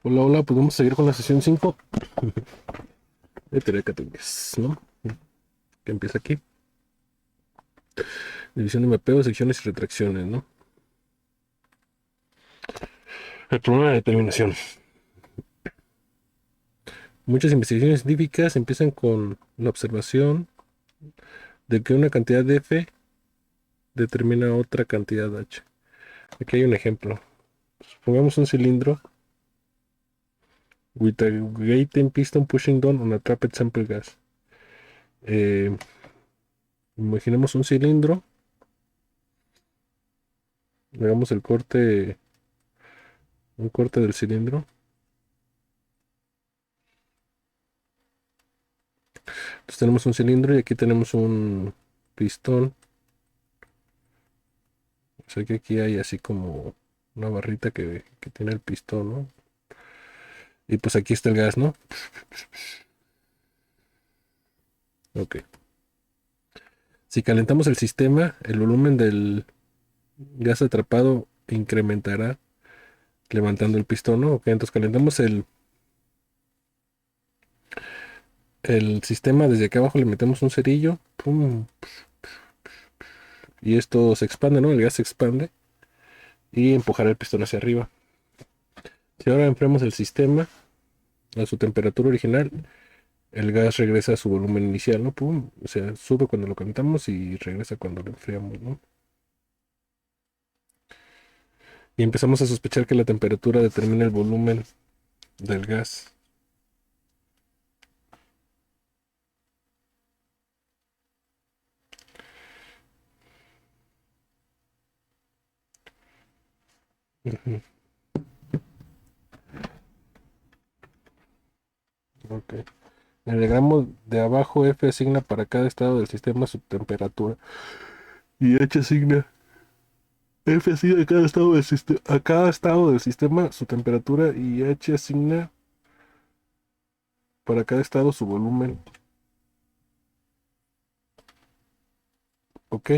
Hola, hola, pues vamos a seguir con la sesión 5 de teoría de categorías, ¿no? Que empieza aquí. División de mapeos, secciones y retracciones, ¿no? El problema de determinación. Muchas investigaciones científicas empiezan con la observación de que una cantidad de F determina otra cantidad de H. Aquí hay un ejemplo. Supongamos un cilindro with a Gaten piston pushing down on a trapped sample gas. Eh, Imaginemos un cilindro, hagamos un corte del cilindro. Entonces tenemos un cilindro y aquí tenemos un pistón. O sea que aquí hay así como una barrita que tiene el pistón, ¿no? Y pues aquí está el gas, ¿no? Ok. Si calentamos el sistema, el volumen del gas atrapado incrementará levantando el pistón, ¿no? Ok, entonces calentamos el sistema, desde acá abajo le metemos un cerillo, pum, y esto se expande, ¿no? El gas se expande y empujará el pistón hacia arriba. Si ahora enfriamos el sistema a su temperatura original, el gas regresa a su volumen inicial, ¿no? Pum, o sea, sube cuando lo calentamos y regresa cuando lo enfriamos, ¿no? Y empezamos a sospechar que la temperatura determina el volumen del gas. Ujú, ok. En el diagrama de abajo, F asigna para cada estado del sistema su temperatura y H asigna. F asigna a cada estado del sistema, a cada estado del sistema su temperatura y H asigna para cada estado su volumen. Ok.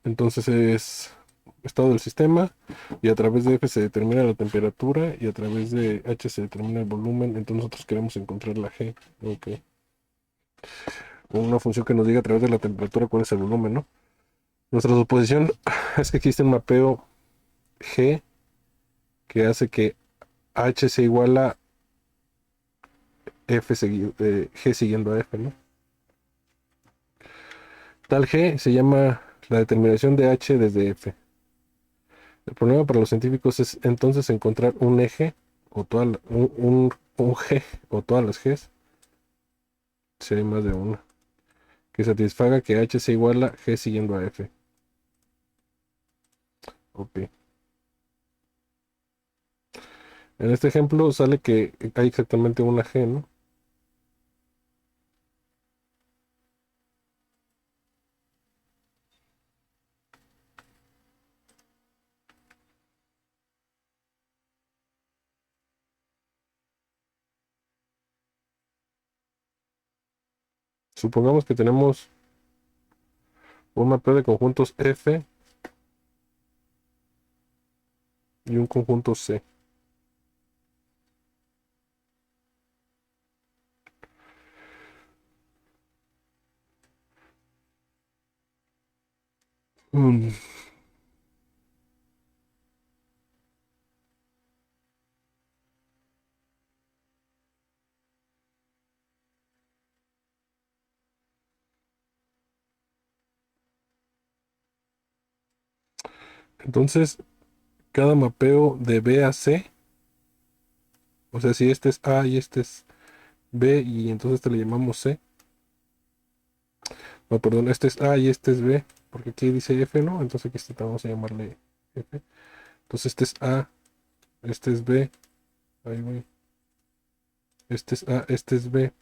Entonces es estado del sistema y a través de F se determina la temperatura y a través de H se determina el volumen. Entonces nosotros queremos encontrar la G. Ok. Una función que nos diga a través de la temperatura cuál es el volumen, ¿no? Nuestra suposición es que existe un mapeo G que hace que H sea igual a G siguiendo a F, ¿no? Tal G se llama la determinación de H desde F. El problema para los científicos es entonces encontrar un eje o un G o todas las Gs, si hay más de una, que satisfaga que H sea igual a G siguiendo a F. Ok. En este ejemplo sale que hay exactamente una G, ¿no? Supongamos que tenemos un mapeo de conjuntos F y un conjunto C. Mm, Entonces, cada mapeo de B a C, o sea, si este es A y este es B y entonces este le llamamos C, no, perdón, este es A y este es B, porque aquí dice F, ¿no? Entonces aquí este vamos a llamarle F. Entonces este es A, este es B, ahí voy, este es A, este es B,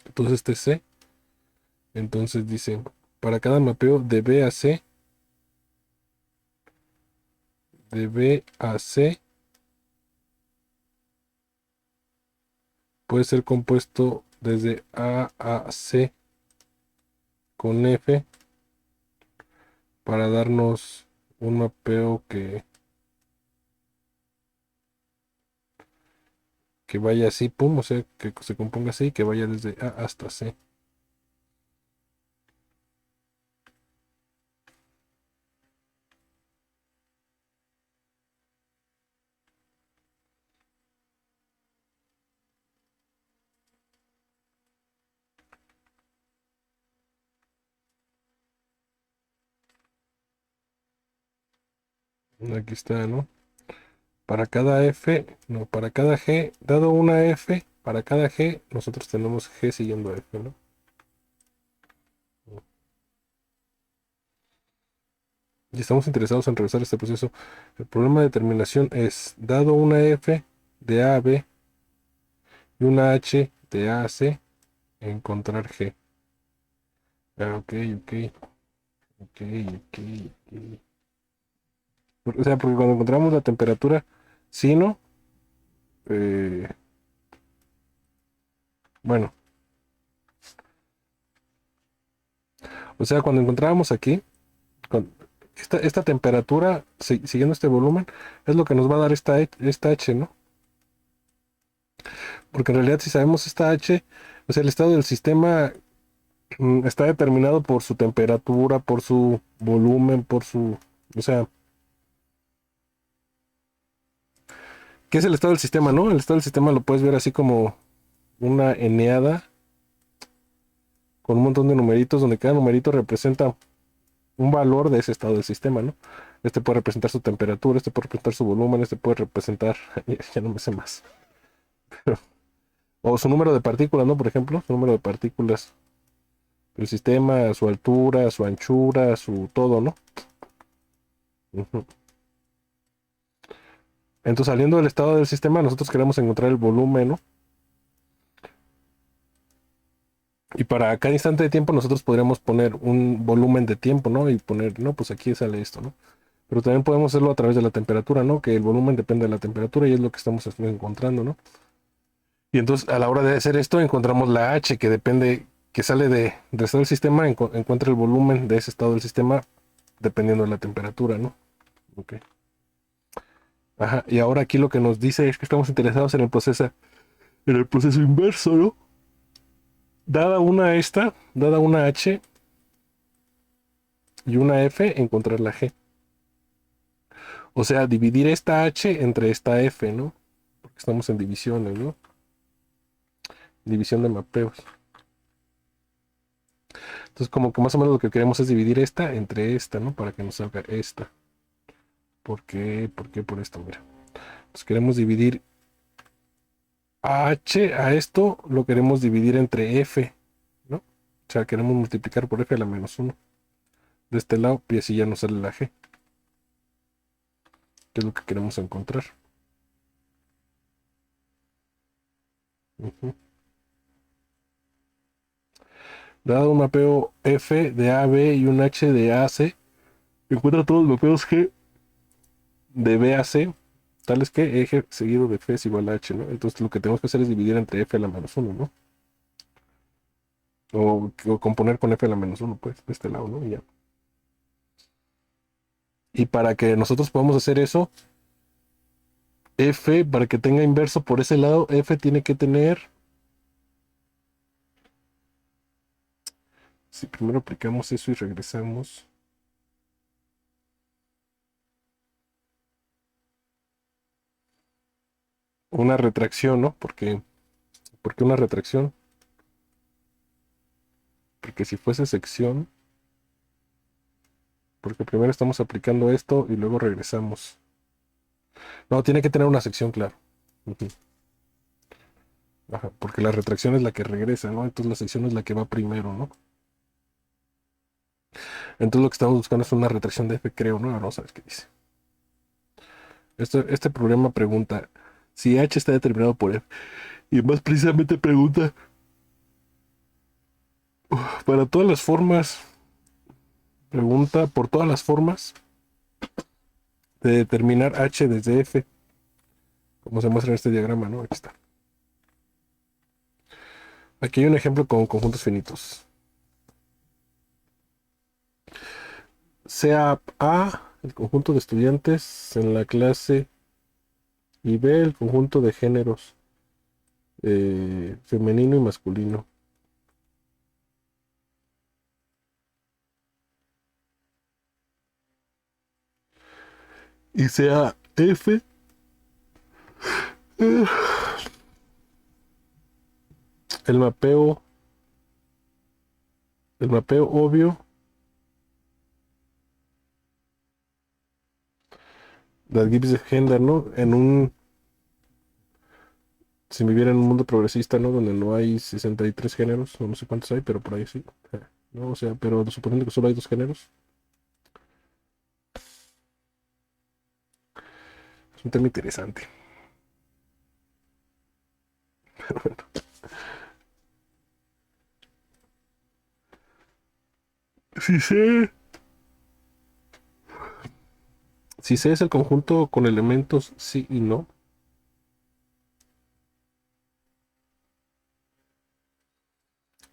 entonces este es C. Entonces dice, para cada mapeo de B a C, de B a C, puede ser compuesto desde A a C con F para darnos un mapeo que vaya así, pum, o sea, que se componga así, que vaya desde A hasta C. Aquí está, ¿no? Para cada F, no, para cada G, dado una F, para cada G, nosotros tenemos G siguiendo a F, ¿no? Y estamos interesados en revisar este proceso. El problema de determinación es, dado una F de A a B y una H de A a C, encontrar G. Ah, ok, ok, ok, ok, ok. O sea, porque cuando encontramos la temperatura, sí, ¿no? Eh, bueno, o sea, cuando encontrábamos aquí, con esta temperatura, siguiendo este volumen, es lo que nos va a dar esta H, ¿no? Porque en realidad si sabemos esta H, o sea, el estado del sistema está determinado por su temperatura, por su volumen, por su... O sea, ¿qué es el estado del sistema, no? El estado del sistema lo puedes ver así como una eneada con un montón de numeritos donde cada numerito representa un valor de ese estado del sistema, ¿no? Este puede representar su temperatura, este puede representar su volumen, este puede representar, ya no me sé más, o su número de partículas, ¿no? Por ejemplo, su número de partículas del sistema, su altura, su anchura, su todo, ¿no? Ujú. Entonces, saliendo del estado del sistema, nosotros queremos encontrar el volumen, ¿no? Y para cada instante de tiempo nosotros podríamos poner un volumen de tiempo, ¿no? Y poner, no, pues aquí sale esto, ¿no? Pero también podemos hacerlo a través de la temperatura, ¿no? Que el volumen depende de la temperatura y es lo que estamos encontrando, ¿no? Y entonces a la hora de hacer esto encontramos la H que depende, que sale del estado del sistema, encuentra el volumen de ese estado del sistema dependiendo de la temperatura, ¿no? Ok. Ajá. Y ahora aquí lo que nos dice es que estamos interesados en el proceso inverso, ¿no? Dada una H y una F, encontrar la G. O sea, dividir esta H entre esta F, ¿no? Porque estamos en divisiones, ¿no? División de mapeos. Entonces, como que más o menos lo que queremos es dividir esta entre esta, ¿no? Para que nos salga esta. ¿Por qué? ¿Por qué? Por esto, mira. Entonces queremos dividir a H, a esto lo queremos dividir entre F, ¿no? O sea, queremos multiplicar por F a la menos uno de este lado y así ya nos sale la G, que es lo que queremos encontrar. Ujú. Dado un mapeo F de AB y un H de AC, encuentra todos los mapeos G de B a C, tales que eje seguido de F es igual a H, ¿no? Entonces lo que tenemos que hacer es dividir entre F a la menos uno, ¿no? O componer con F a la menos uno, pues, de este lado, ¿no? Y ya. Y para que nosotros podamos hacer eso, F, para que tenga inverso por ese lado, F tiene que tener, si primero aplicamos eso y regresamos, una retracción, ¿no? Porque una retracción, porque si fuese sección, porque primero estamos aplicando esto y luego regresamos. No, tiene que tener una sección, claro. Ujú. Ajá, porque la retracción es la que regresa, ¿no? Entonces la sección es la que va primero, ¿no? Entonces lo que estamos buscando es una retracción de F, creo, ¿no? Ahora vamos a ver qué dice. Este problema pregunta si H está determinado por F. Y más precisamente pregunta para todas las formas, pregunta por todas las formas de determinar H desde F, como se muestra en este diagrama, ¿no? Aquí está. Aquí hay un ejemplo con conjuntos finitos. Sea A el conjunto de estudiantes en la clase, y B, el conjunto de géneros femenino y masculino. Y sea F, eh, el mapeo, el mapeo obvio, that gives the gender, ¿no? Si viviera en un mundo progresista, ¿no? Donde no hay 63 géneros, o no sé cuántos hay, pero por ahí sí. ¿No? O sea, pero suponiendo que solo hay dos géneros, es un tema interesante. Pero bueno. Si C, si C es el conjunto con elementos sí y no,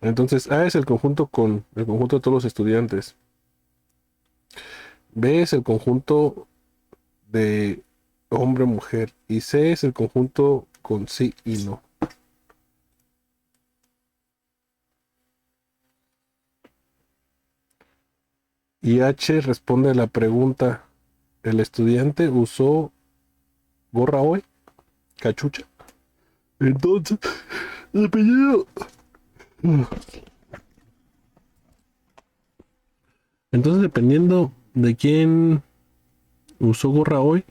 entonces A es el conjunto con el conjunto de todos los estudiantes. B es el conjunto de hombre-mujer. Y C es el conjunto con sí y no. Y H responde a la pregunta: ¿el estudiante usó gorra hoy? ¿Cachucha? Entonces, dependiendo, dependiendo de quién usó gorra hoy,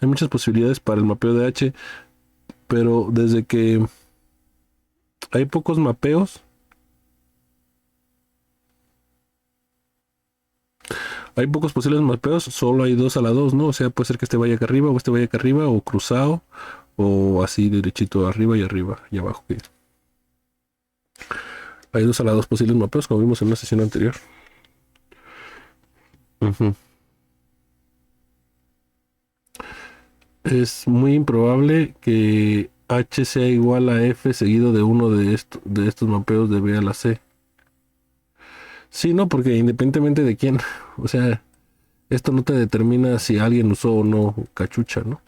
hay muchas posibilidades para el mapeo de H, pero desde que hay pocos mapeos, hay pocos posibles mapeos, solo hay dos a la dos, ¿no? O sea, puede ser que este vaya acá arriba o este vaya acá arriba, o cruzado, o así derechito arriba y abajo. Hay dos a la dos posibles mapeos, como vimos en una sesión anterior. Ujú. Es muy improbable que H sea igual a F seguido de uno de estos mapeos de B a la C. Sí, no, porque independientemente de quién, o sea, esto no te determina si alguien usó o no cachucha, ¿no?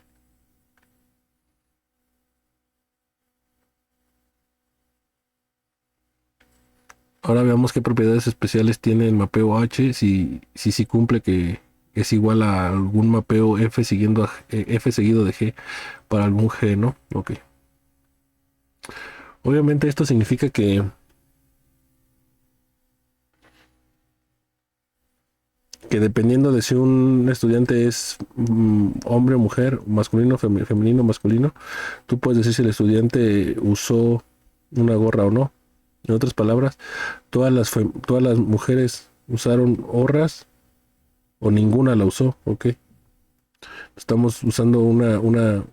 Ahora veamos qué propiedades especiales tiene el mapeo H, si cumple que es igual a algún mapeo F F seguido de G para algún G, ¿no? Ok. Obviamente esto significa que dependiendo de si un estudiante es hombre o mujer, masculino, femenino o masculino, tú puedes decir si el estudiante usó una gorra o no. En otras palabras, todas las mujeres usaron gorras o ninguna la usó, ¿ok? Estamos usando una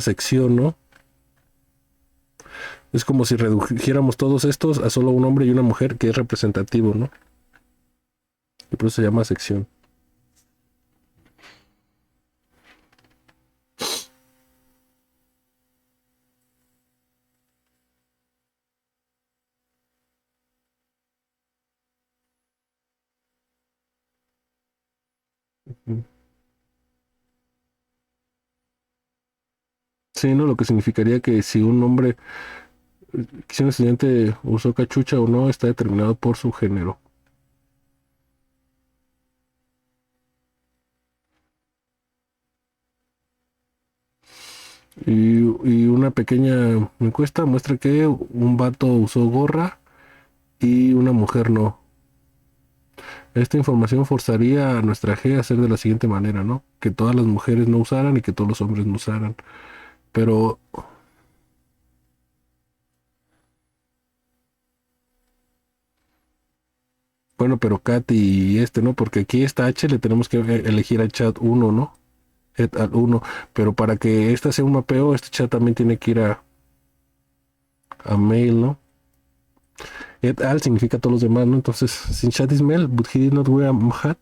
sección, ¿no? Es como si redujéramos todos estos a solo un hombre y una mujer, que es representativo, ¿no? Y por eso se llama sección. Sí, ¿no? Lo que significaría que si un estudiante usó cachucha o no, está determinado por su género. Y una pequeña encuesta muestra que un vato usó gorra y una mujer no. Esta información forzaría a nuestra G a hacer de la siguiente manera, ¿no? Que todas las mujeres no usaran y que todos los hombres no usaran. Pero, bueno, pero Katy y ¿no? Porque aquí esta H le tenemos que elegir al chat uno, ¿no? Al 1. Pero para que esta sea un mapeo, este chat también tiene que ir a mail, ¿no? Et al significa todos los demás, ¿no? Entonces, sin chat is mail, but he did not wear a hat.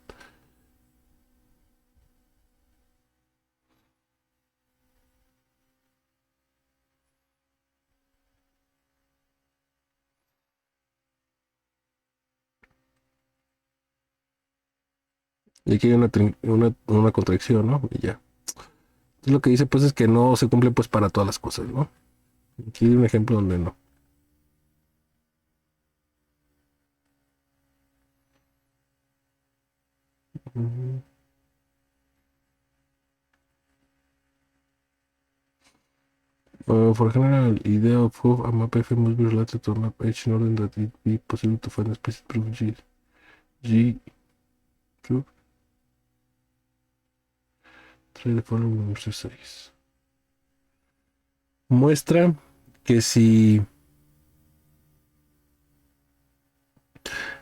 Y aquí hay una contracción, ¿no? Y ya. Entonces lo que dice pues es que no se cumple pues para todas las cosas, ¿no? Aquí hay un ejemplo donde no. Mhm. For general idea of how a map F must be related to a map H in order that it be possible to find a specific proof G. G. True. Try the following exercise. Muestra que si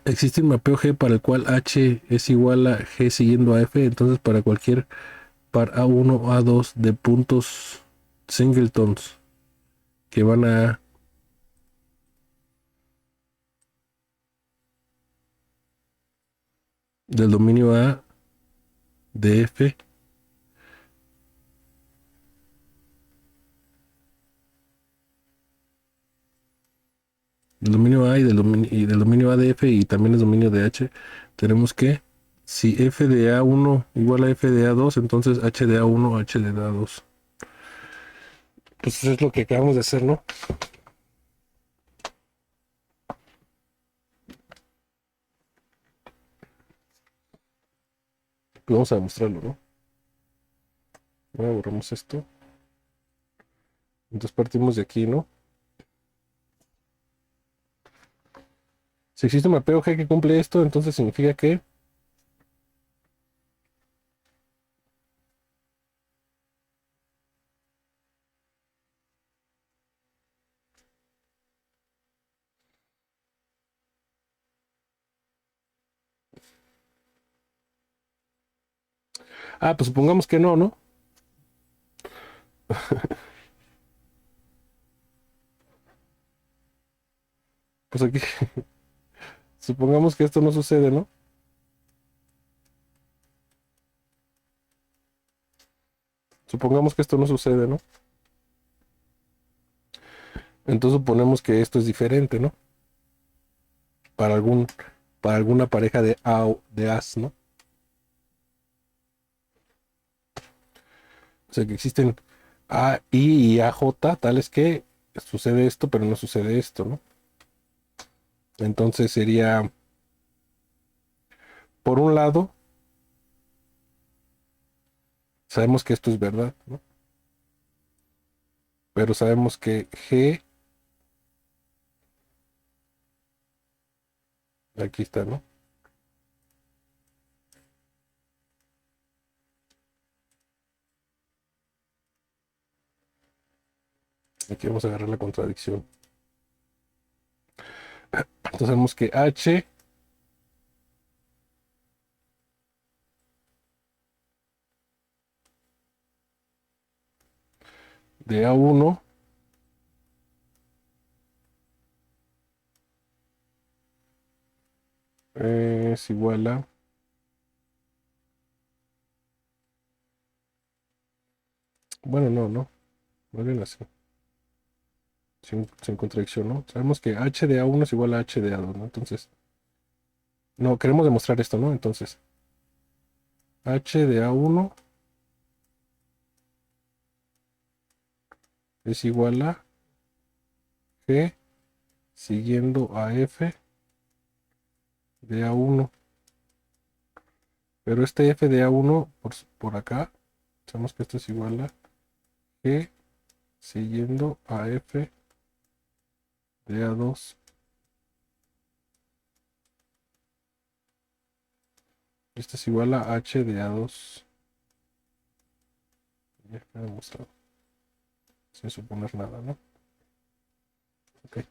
existe un mapeo G para el cual H es igual a G siguiendo a F, entonces para cualquier par A1 o A2 de puntos singletons que van a del dominio A de F, del dominio A y del dominio A de F y también el dominio de H, tenemos que si F de A1 igual a F de A2, entonces H de A1 H de A2. Pues eso es lo que acabamos de hacer, ¿no? Pues vamos a demostrarlo, ¿no? Ahora borramos esto. Entonces partimos de aquí, ¿no? Si existe un mapeo G que cumple esto, entonces significa que... Ah, pues supongamos que no, ¿no? Pues aquí, supongamos que esto no sucede, ¿no? Supongamos que esto no sucede, ¿no? Entonces suponemos que esto es diferente, ¿no? Para algún, para alguna pareja de A de As, ¿no? O sea que existen A, I y A, J, tales que sucede esto, pero no sucede esto, ¿no? Entonces sería, por un lado, sabemos que esto es verdad, ¿no? Pero sabemos que G, aquí está, ¿no? Aquí vamos a agarrar la contradicción. Entonces sabemos que H de A1 es igual a... Bueno, no bien así. Sin contradicción, ¿no? Sabemos que H de A1 es igual a H de A2, ¿no? Entonces, no, queremos demostrar esto, ¿no? Entonces, H de A1 es igual a G siguiendo a F de A1. Pero este F de A1 por acá, sabemos que esto es igual a G siguiendo a F de A2. Esto es igual a H de A2. Ya he demostrado. Sin suponer nada, ¿no? Ok.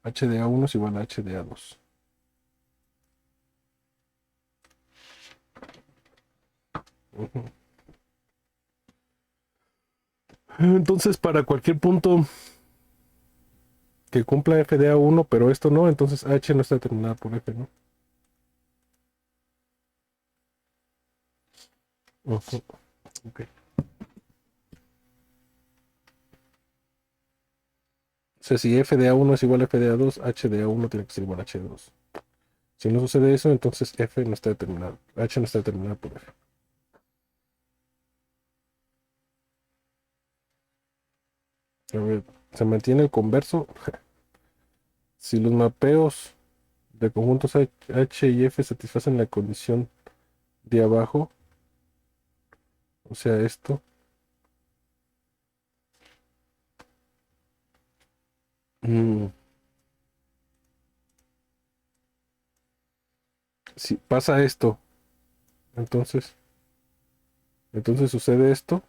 H de A1 es igual a H de A2. Ujú. Entonces, para cualquier punto que cumpla F de A1, pero esto no, entonces H no está determinada por F, ¿no? Ujú. Ok. O sea, si F de A1 es igual a F de A2, H de A1 tiene que ser igual a H de A2. Si no sucede eso, entonces F no está determinado. H no está determinado por F. A ver, se mantiene el converso. Si los mapeos de conjuntos H y F satisfacen la condición de abajo, o sea, esto. mm, si pasa esto, entonces, entonces sucede esto.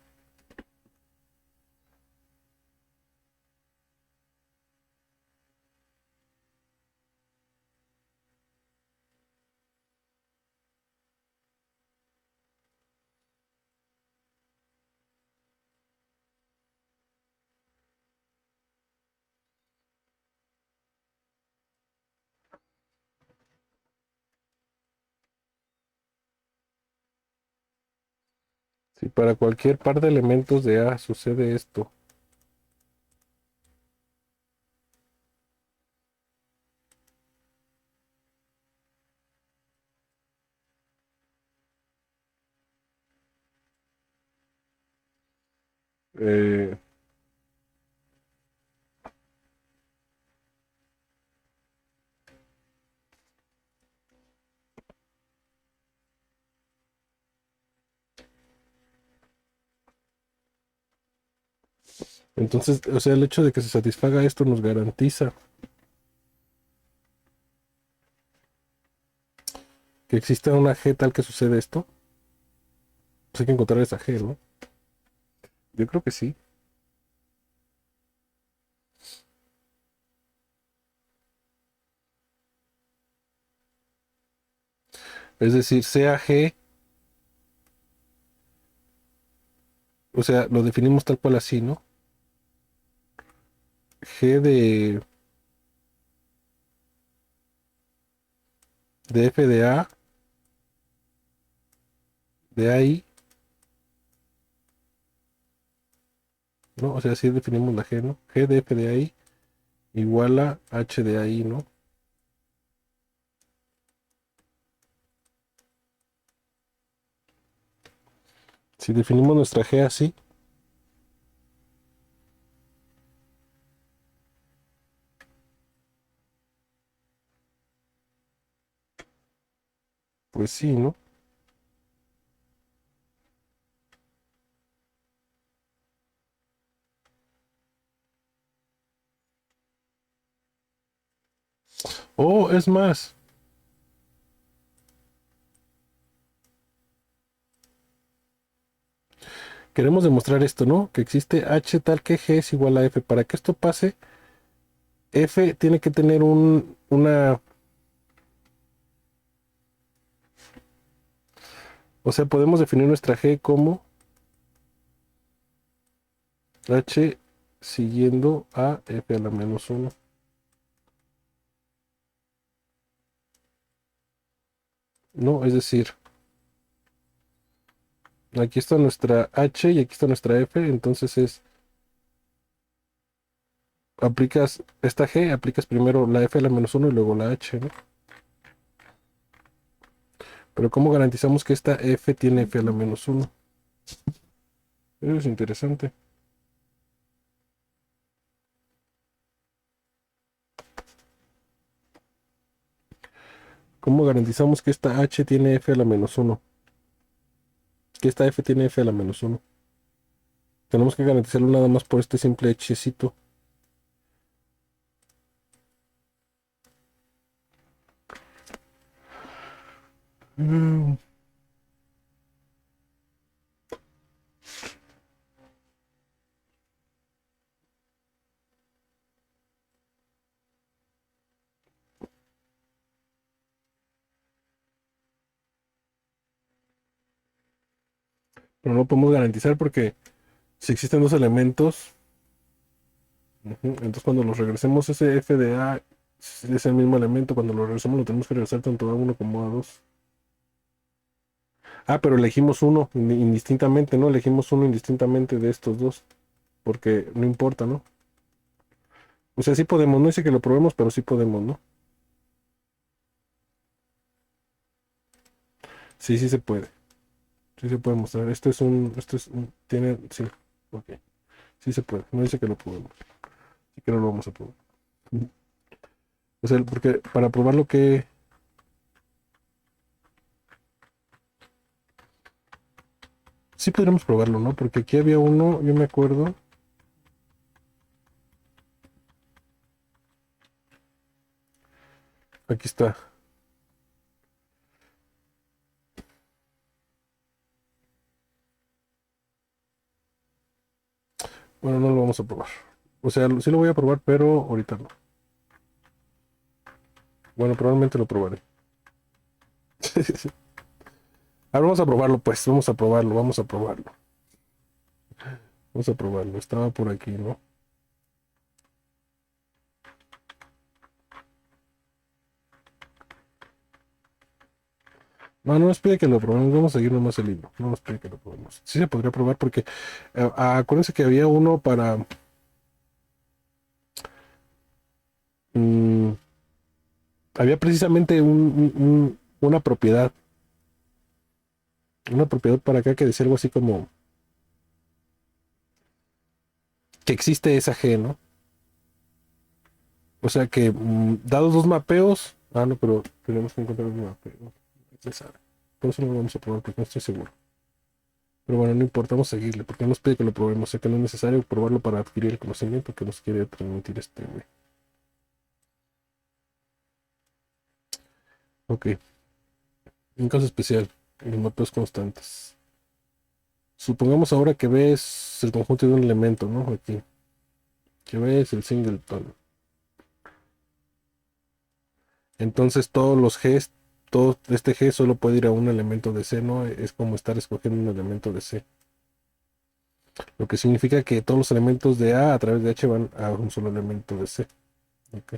Si para cualquier par de elementos de A sucede esto. eh, entonces, o sea, el hecho de que se satisfaga esto nos garantiza que exista una G tal que sucede esto. Pues hay que encontrar esa G, ¿no? Yo creo que sí. Es decir, sea G, o sea, lo definimos tal cual así, ¿no? G de F de A, de AI, ¿no? O sea, así definimos la G, ¿no? G de F de AI igual a H de AI, ¿no? Si definimos nuestra G así, pues sí, ¿no? O es más, queremos demostrar esto, ¿no? Que existe H tal que G es igual a F. Para que esto pase, F tiene que tener una, o sea, podemos definir nuestra G como H siguiendo a F a la menos uno. No, es decir, aquí está nuestra H y aquí está nuestra F, entonces aplicas esta G, aplicas primero la F a la menos uno y luego la H, ¿no? Pero ¿cómo garantizamos que esta F tiene F a la menos uno? Eso es interesante. ¿Cómo garantizamos que esta H tiene F a la menos uno? Que esta F tiene F a la menos uno. Tenemos que garantizarlo nada más por este simple hechecito. Mm, Pero no podemos garantizar porque si existen dos elementos, entonces cuando los regresemos ese F de A es el mismo elemento, cuando lo regresamos lo tenemos que regresar tanto a uno como a dos. Ah, pero elegimos uno indistintamente, ¿no? Elegimos uno indistintamente de estos dos, porque no importa, ¿no? O sea, sí podemos, no dice que lo probemos, pero sí podemos, ¿no? Sí, sí se puede. Sí se puede mostrar. Tiene, sí, ok. Sí se puede. No dice que lo probemos. Así que no lo vamos a probar. O sea, porque para probar lo que... Sí podríamos probarlo, ¿no? Porque aquí había uno, yo me acuerdo. Aquí está. Bueno, no lo vamos a probar. O sea, sí lo voy a probar, pero ahorita no. Bueno, probablemente lo probaré. Ahora vamos a probarlo, pues. Vamos a probarlo, vamos a probarlo. Vamos a probarlo. Estaba por aquí, ¿no? No, no nos pide que lo probemos. Vamos a seguir nomás el libro. No nos pide que lo probemos. Sí se podría probar porque... acuérdense que había uno para... mm, había precisamente una propiedad. Una propiedad para acá que decía algo así como... Que existe esa G, ¿no? O sea que dados dos mapeos... Ah, no, pero tenemos que encontrar un mapeo. No se sabe. Por eso no lo vamos a probar porque no estoy seguro. Pero bueno, no importa, vamos a seguirle, porque no nos pide que lo probemos. Sé que no es necesario probarlo para adquirir el conocimiento que nos quiere transmitir este güey. Ok, un caso especial, los mapeos constantes. Supongamos ahora que ves el conjunto de un elemento, ¿no? Aquí, que ves el singleton. Entonces todos los Gs, todo este G solo puede ir a un elemento de C, ¿no? Es como estar escogiendo un elemento de C. Lo que significa que todos los elementos de A través de H van a un solo elemento de C. Ok.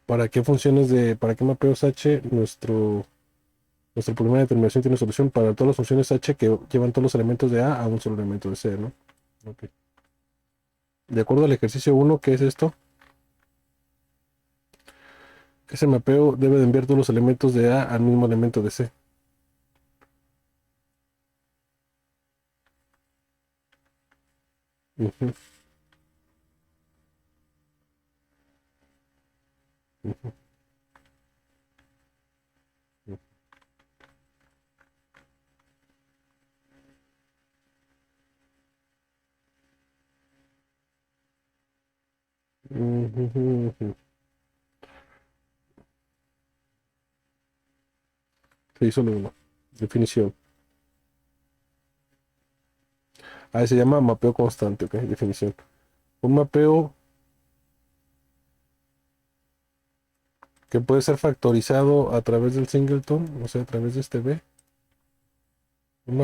¿Para qué mapeos H? Nuestro problema de determinación tiene solución para todas las funciones H que llevan todos los elementos de A a un solo elemento de C, ¿no? Ok. De acuerdo al ejercicio uno, ¿qué es esto? Ese mapeo debe de enviar todos los elementos de A al mismo elemento de C. Ujú, ujú, ujú, ujú, ujú. Sí, solo uno. Definición. Ah, se llama mapeo constante, ok, definición. Un mapeo que puede ser factorizado a través del singleton, o sea, a través de este B. Un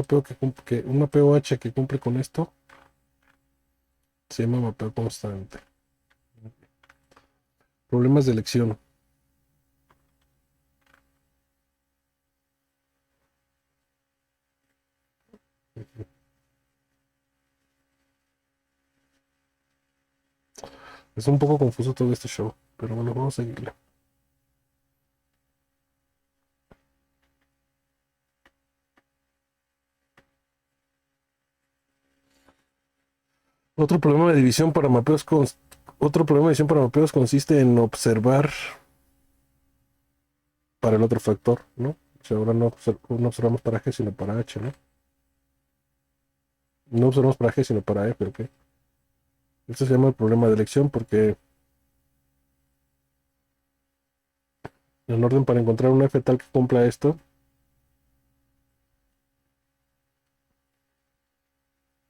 mapeo H que cumple con esto se llama mapeo constante. Problemas de elección. Es un poco confuso todo este show, pero bueno, vamos a seguirle. Otro problema de división para mapeos Otro problema de división para mapeos consiste en observar para el otro factor, ¿no? O sea, ahora no observamos para G, sino para H, ¿no? No observamos para G, sino para F, ¿ok? Esto se llama el problema de elección porque el orden para encontrar un F tal que cumpla esto,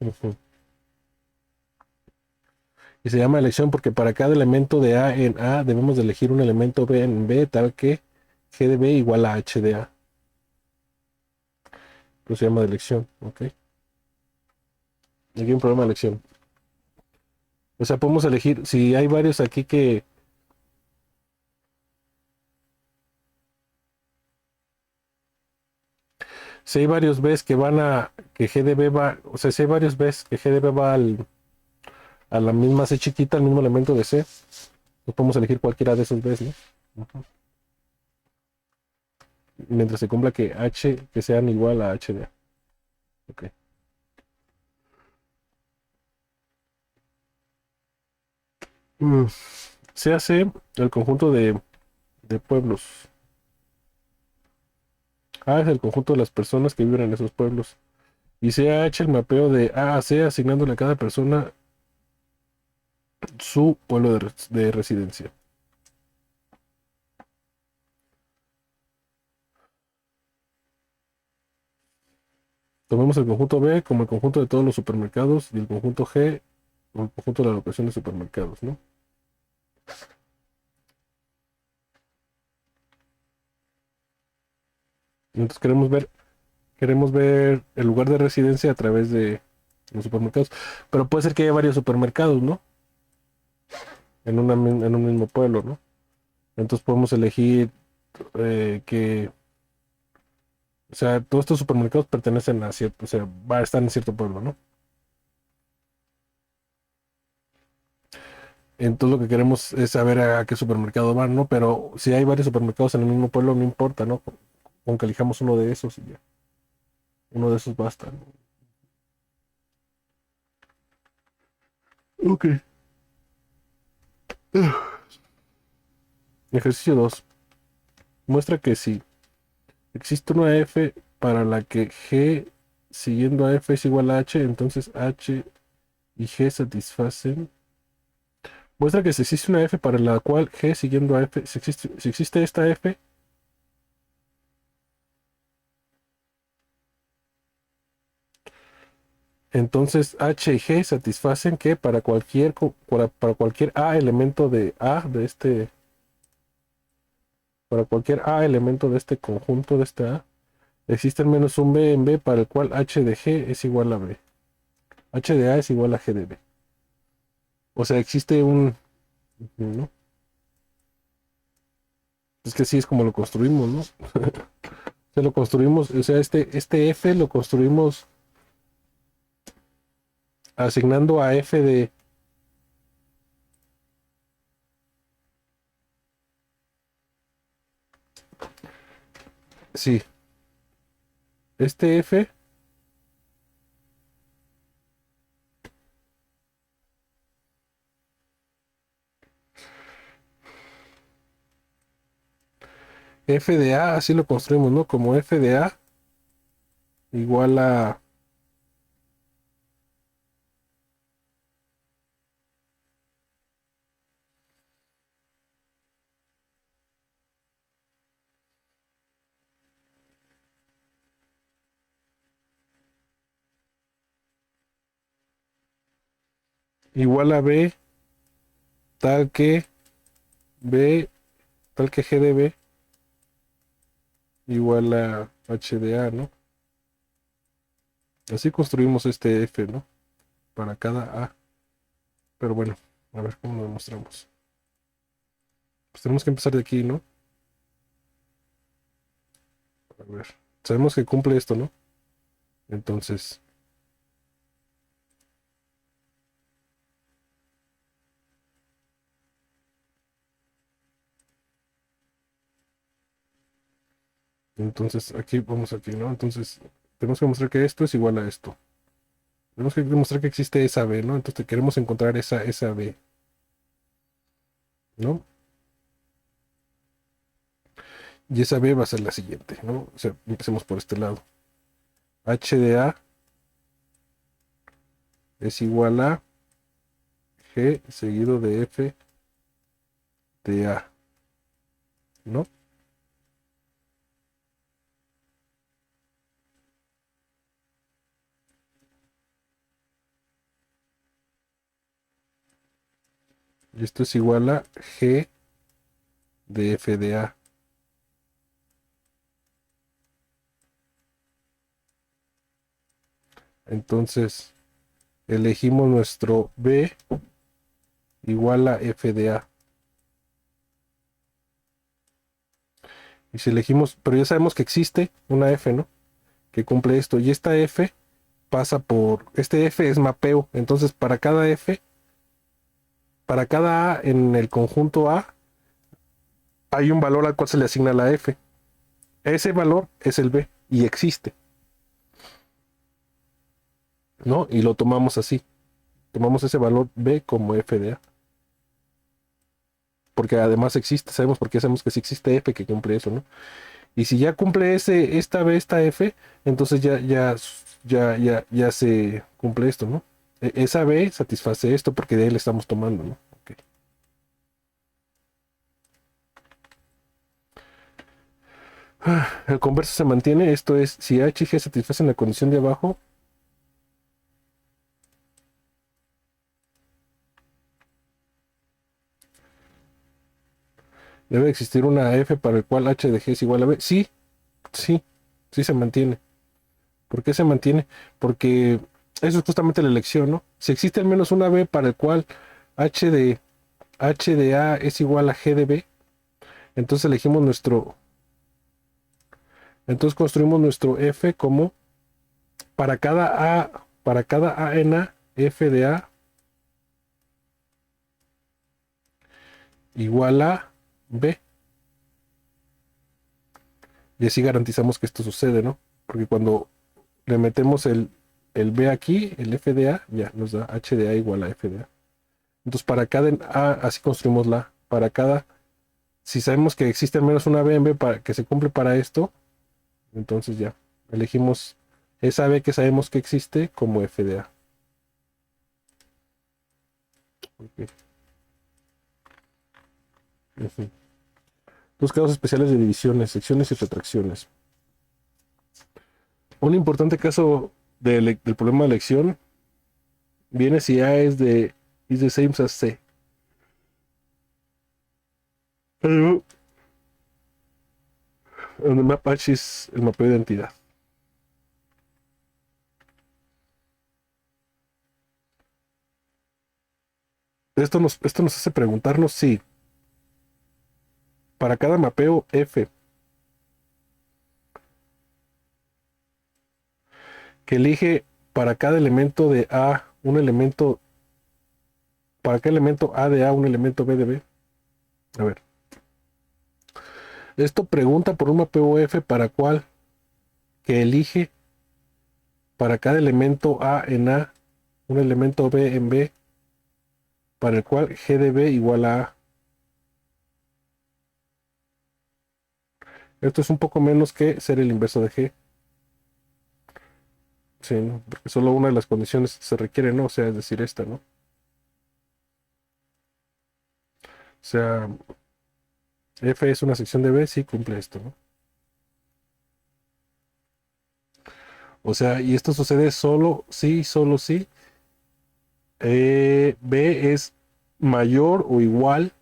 ujú. Y se llama elección porque para cada elemento de A en A debemos de elegir un elemento B en B tal que G de B igual a H de A. Eso se llama de elección, ¿ok? Aquí hay un problema de elección. O sea, podemos elegir, si hay varios aquí que, Si hay varios Bs que van a, que G de B va, o sea, si hay varios Bs que G de B va a la misma C chiquita, al mismo elemento de C, pues podemos elegir cualquiera de esos Bs, ¿no? Ujú. Mientras se cumpla que H, que sean igual a H de A. Ok. Mm. Se hace el conjunto de pueblos. A es el conjunto de las personas que viven en esos pueblos. Y CH el mapeo de A a C, asignándole a cada persona su pueblo de residencia. Tomemos el conjunto B como el conjunto de todos los supermercados y el conjunto G como el conjunto de la locación de supermercados, ¿no? Y entonces queremos ver el lugar de residencia a través de los supermercados. Pero puede ser que haya varios supermercados, ¿no? En un mismo pueblo, ¿no? Entonces podemos elegir que, o sea, todos estos supermercados pertenecen a cierto, o sea, va a estar en cierto pueblo, ¿no? Entonces lo que queremos es saber a qué supermercado van, ¿no? Pero si hay varios supermercados en el mismo pueblo, no importa, ¿no? Con que elijamos uno de esos y ya. Uno de esos basta, ¿no? Ok. Ejercicio 2. Muestra que si existe una f para la que g siguiendo a f es igual a h, entonces h y g satisfacen. Muestra que si existe una f para la cual g siguiendo a f, si existe esta f, entonces h y g satisfacen que para cualquier a elemento de a de este, para cualquier a elemento de este conjunto de este a, existe al menos un b en b para el cual h de g es igual a b. H de a es igual a g de b. O sea, existe un, ¿no? Es que sí es como lo construimos, ¿no? Se lo construimos, o sea, este F lo construimos asignando a F de, sí, este F de A, así lo construimos, ¿no? Como F de A igual a B, tal que B, tal que G de B igual a H de A, ¿no? Así construimos este F, ¿no? Para cada A. Pero bueno, a ver cómo lo demostramos. Pues tenemos que empezar de aquí, ¿no? A ver, sabemos que cumple esto, ¿no? Entonces, aquí vamos aquí, ¿no? Entonces, tenemos que demostrar que esto es igual a esto. Tenemos que demostrar que existe esa B, ¿no? Entonces queremos encontrar esa B, ¿no? Y esa B va a ser la siguiente, ¿no? O sea, empecemos por este lado. H de A es igual a G seguido de F de A, ¿no? Y esto es igual a G de F de A. Entonces, elegimos nuestro B igual a F de A. Y si elegimos, pero ya sabemos que existe una F, ¿no? que cumple esto. Y esta F pasa por, este F es mapeo. Entonces, para cada A en el conjunto A, hay un valor al cual se le asigna la F. Ese valor es el B y existe, ¿no? Y lo tomamos así. Tomamos ese valor B como F de A. Porque además existe, sabemos porque sabemos que sí existe F que cumple eso, ¿no? Y si ya cumple esta B, esta F, entonces ya se cumple esto, ¿no? Esa B satisface esto porque de ahí le estamos tomando, ¿no? Ok. El converso se mantiene, esto es, si H y G satisfacen la condición de abajo, debe existir una F para el cual H de G es igual a B. Sí, sí, sí se mantiene. ¿Por qué se mantiene? Porque eso es justamente la elección, ¿no? Si existe al menos una B para el cual H de A es igual a G de B, entonces elegimos entonces construimos nuestro F como para cada A en A, F de A igual a B. Y así garantizamos que esto sucede, ¿no? Porque cuando le metemos el B aquí, el F de A, ya nos da H de A igual a F de A. Entonces para cada A, así construimos la A. Para cada, si sabemos que existe al menos una B en B para, que se cumple para esto, entonces ya elegimos esa B que sabemos que existe como F de A. Ok. Ujú. Dos casos especiales de divisiones, secciones y retracciones. Un importante caso del problema de elección viene si A is the same as C. Pero el map H es el mapeo de identidad. Esto nos hace preguntarnos si para cada mapeo F que elige para cada elemento de A un elemento, para cada elemento A de A un elemento B de B. A ver, esto pregunta por un mapeo F para cual que elige para cada elemento A en A un elemento B en B para el cual G de B igual a A. Esto es un poco menos que ser el inverso de G. Sí, ¿no? Porque solo una de las condiciones se requiere, ¿no? O sea, es decir, esta, ¿no? O sea, F es una sección de B, sí cumple esto, ¿no? O sea, y esto sucede solo si B es mayor o igual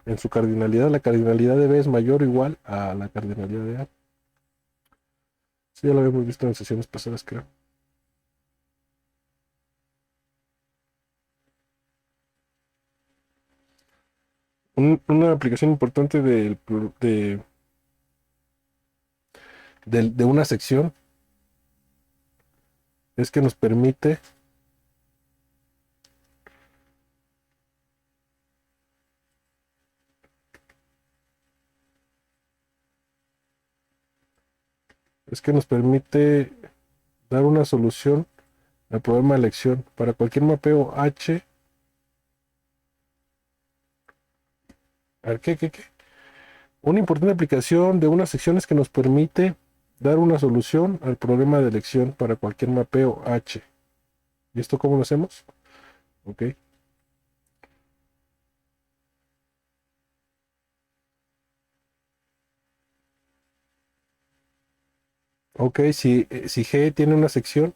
en su cardinalidad. La cardinalidad de B es mayor o igual a la cardinalidad de A. Sí, ya lo habíamos visto en sesiones pasadas, creo. Una aplicación importante de una sección es que nos permite, es que nos permite dar una solución al problema de elección para cualquier mapeo H. A ver, ¿qué? Una importante aplicación de una sección es que nos permite dar una solución al problema de elección para cualquier mapeo H. ¿Y esto cómo lo hacemos? Ok. Ok, si G tiene una sección,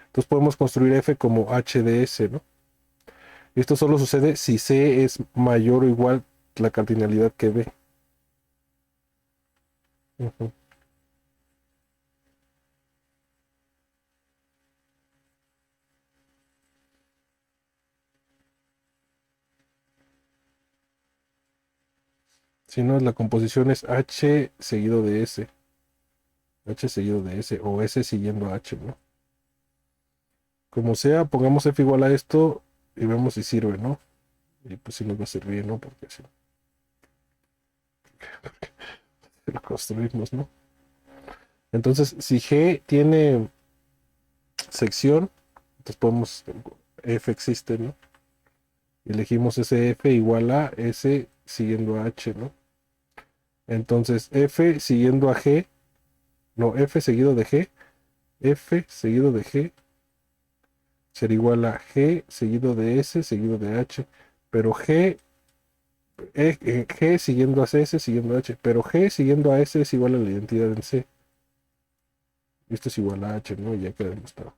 entonces podemos construir F como H de S, ¿no? Y esto solo sucede si C es mayor o igual la cardinalidad que B. Ujú. Si no, la composición es H seguido de S. H seguido de S o S siguiendo a H, ¿no? Como sea, pongamos F igual a esto y vemos si sirve, ¿no? Y pues si nos va a servir, ¿no? Porque si lo construimos, ¿no? Entonces, si G tiene sección, entonces podemos, F existe, ¿no? Elegimos ese F igual a S siguiendo a H, ¿no? Entonces, F siguiendo a G, no, F seguido de G, F seguido de G será igual a G seguido de S seguido de H, pero G siguiendo a S siguiendo a H, pero G siguiendo a S es igual a la identidad en C. Esto es igual a H, ¿no? Ya queda demostrado.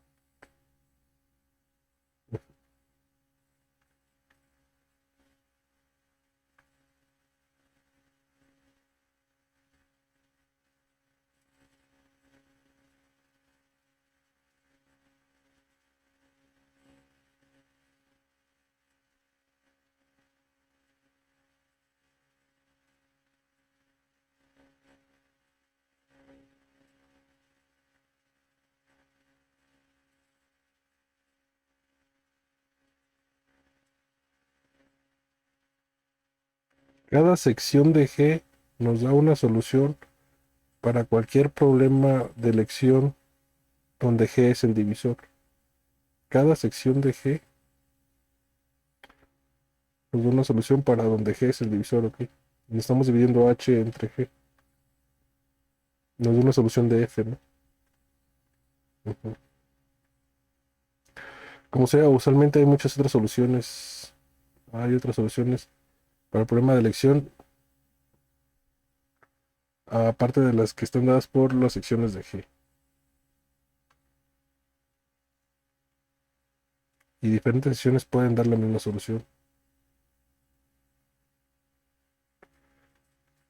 Cada sección de G nos da una solución para cualquier problema de elección donde G es el divisor. Cada sección de G nos da una solución para donde G es el divisor, ¿ok? Y estamos dividiendo H entre G. Nos da una solución de F, ¿no? Ujú. Como sea, usualmente hay muchas otras soluciones. Hay otras soluciones para el problema de elección, aparte de las que están dadas por las secciones de G. Y diferentes secciones pueden dar la misma solución.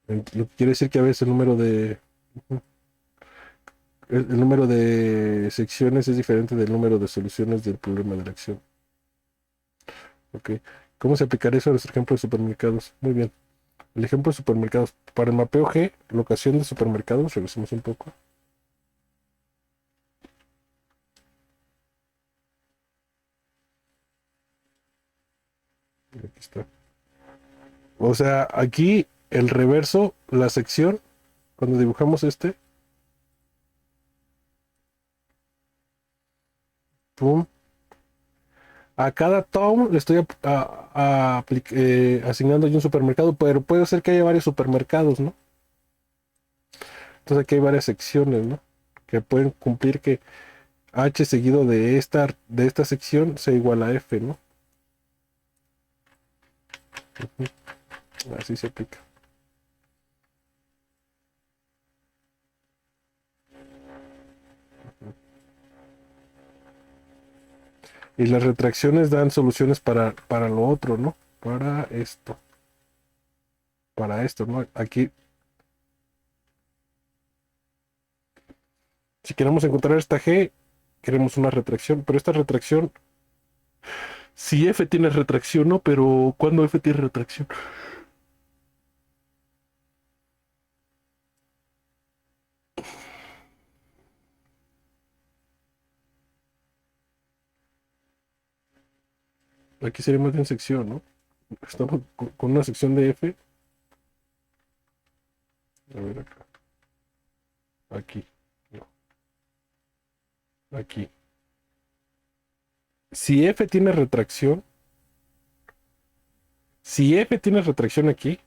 Lo que quiere decir que a veces ujú, el número de secciones es diferente del número de soluciones del problema de elección. ¿Ok? ¿Cómo se aplicaría eso a nuestro ejemplo de supermercados? Muy bien. El ejemplo de supermercados. Para el mapeo G, locación de supermercados, revisemos un poco. Aquí está. O sea, aquí el reverso, la sección, cuando dibujamos pum, a cada tom le estoy asignando yo un supermercado, pero puede ser que haya varios supermercados, ¿no? Entonces aquí hay varias secciones, ¿no? Que pueden cumplir que H seguido de esta sección sea igual a F, ¿no? Ujú. Así se aplica. Y las retracciones dan soluciones para lo otro, ¿no? Para esto, ¿no? Aquí, si queremos encontrar esta G, queremos una retracción, pero esta retracción, si F tiene retracción, ¿no? Pero ¿cuándo F tiene retracción? Aquí sería más bien sección, ¿no? Estamos con una sección de F. A ver acá. Aquí. No, aquí. Si F tiene retracción, si F tiene retracción aquí,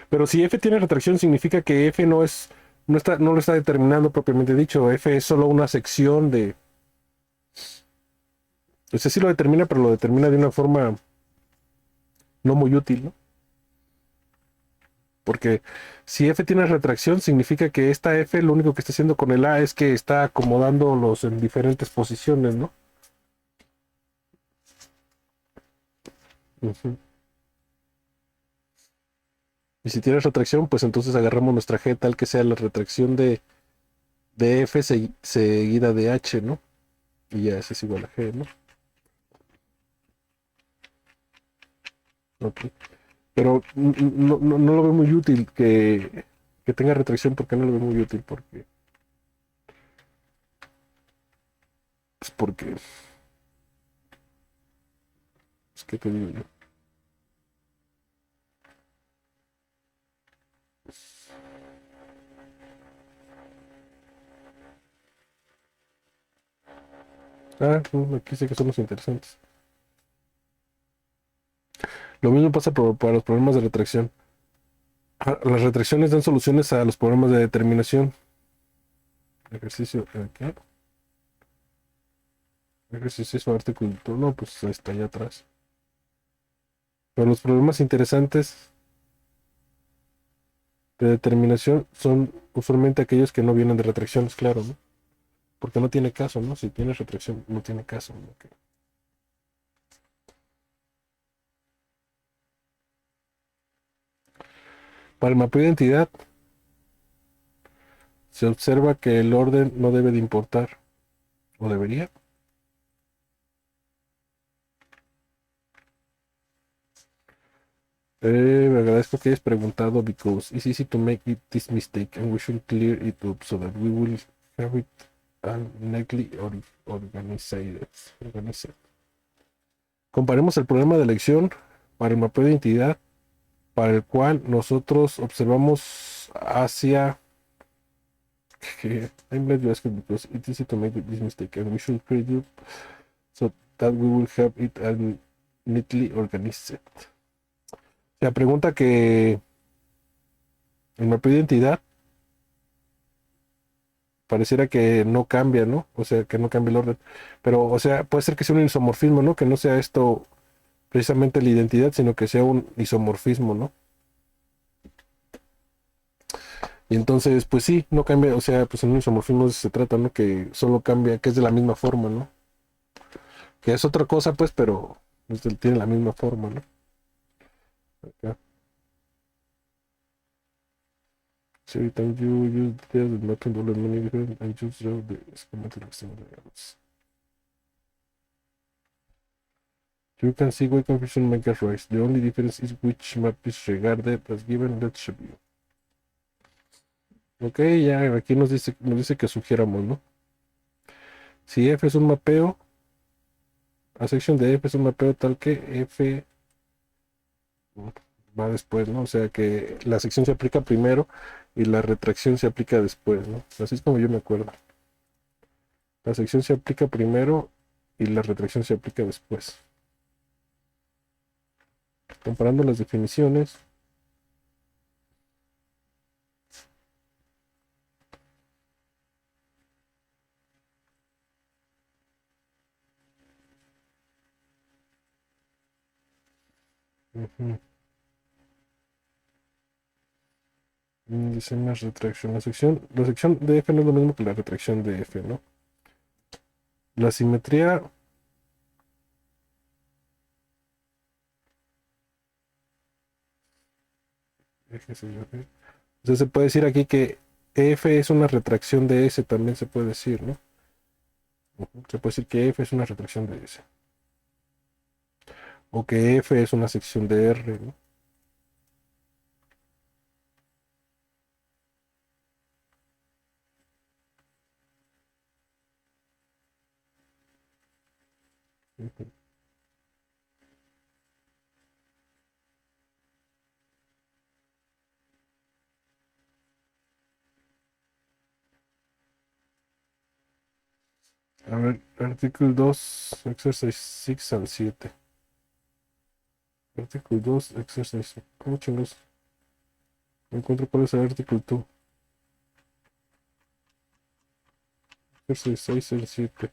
pero si F tiene retracción significa que F no lo está determinando propiamente dicho. F es solo una sección de. O sea, sí lo determina, pero lo determina de una forma no muy útil, ¿no? Porque si F tiene retracción, significa que esta F lo único que está haciendo con el A es que está acomodándolos en diferentes posiciones, ¿no? Ujú. Y si tiene retracción, pues entonces agarramos nuestra G tal que sea la retracción de F seguida de H, ¿no? Y ya ese es igual a G, ¿no? Ok. Pero no lo veo muy útil que tenga retracción, porque no lo veo muy útil, porque, pues porque, es que te digo yo. Aquí sé que son los interesantes. Lo mismo pasa para los problemas de retracción. Las retracciones dan soluciones a los problemas de determinación. Ejercicio, ¿qué? Ejercicio es artículo. No, pues está allá atrás. Pero los problemas interesantes de determinación son usualmente aquellos que no vienen de retracciones, claro, ¿no? Porque no tiene caso, ¿no? Si tienes retracción, no tiene caso, ¿no? Para el mapeo de identidad, se observa que el orden no debe de importar, o debería. Me agradezco que hayas preguntado because it's easy to make this mistake and we should clear it up so that we will have it neatly organized. Comparemos el problema de elección para el mapeo de identidad para el cual nosotros observamos hacia I'm glad you asked because it's easy to make this mistake and we should clear it up so that we will have it neatly organized. La pregunta que el mapeo de identidad pareciera que no cambia, ¿no? O sea, que no cambia el orden. Pero, o sea, puede ser que sea un isomorfismo, ¿no? Que no sea esto precisamente la identidad, sino que sea un isomorfismo, ¿no? Y entonces, pues sí, no cambia, o sea, pues en un isomorfismo se trata, ¿no? Que solo cambia, que es de la misma forma, ¿no? Que es otra cosa, pues, pero tiene la misma forma, ¿no? Acá. So every time you use details with mapping double many different and choose the schematic external. You can see why confusion may arise. The only difference is which map is regarded as given. Let's show you. Ok, ya aquí nos dice que sugiéramos, ¿no? Si F es un mapeo, a sección de F es un mapeo tal que F va después, ¿no? O sea que la sección se aplica primero y la retracción se aplica después, ¿no? Así es como yo me acuerdo. La sección se aplica primero y la retracción se aplica después. Comparando las definiciones. Ujú. Dice más retracción. La sección de F no es lo mismo que la retracción de F, ¿no? La simetría, entonces se puede decir aquí que F es una retracción de S, también se puede decir, ¿no? Se puede decir que F es una retracción de S. O que F es una sección de R, ¿no? Ujú. A ver, artículo 2 exercise 6 and 7. Artículo 2 exercise. ¿Cómo chingos? No encuentro cuál es el artículo 2. Exercise 6 and 7.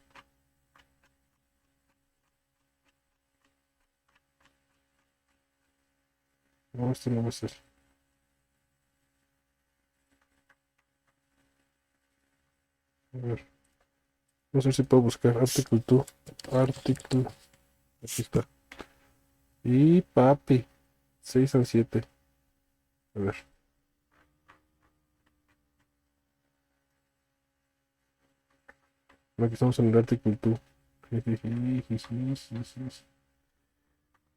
No, este no va a ser. A ver, no sé si puedo buscar artículo 2. Artículo. Aquí está. Y papi. 6 and 7. A ver. Aquí estamos en el artículo 2.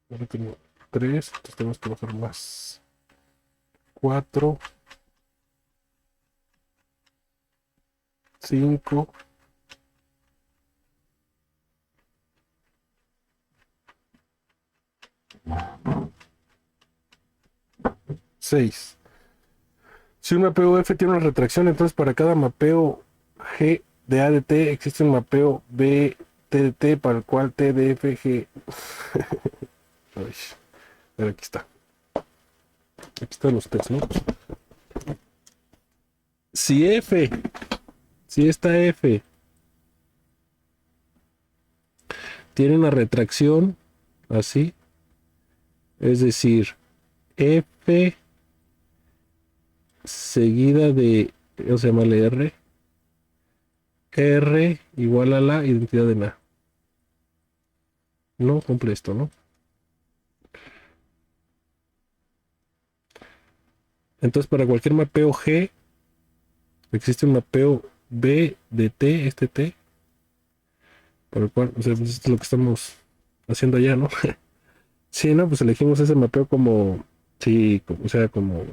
Ahora tengo. 3, entonces tenemos que bajar más 4, 5, 6. Si un mapeo F tiene una retracción, entonces para cada mapeo G de A de T existe un mapeo B T de T para el cual T de F G. Ay, a ver, aquí está. Aquí están los test, ¿no? Si F, si esta F tiene una retracción así, es decir, F seguida de, o sea, llamarle R, R igual a la identidad de na. No cumple esto, ¿no? Entonces, para cualquier mapeo G, existe un mapeo B de T, este T, por el cual, o sea, pues esto es lo que estamos haciendo allá, ¿no? Sí, no, pues elegimos ese mapeo como, sí, o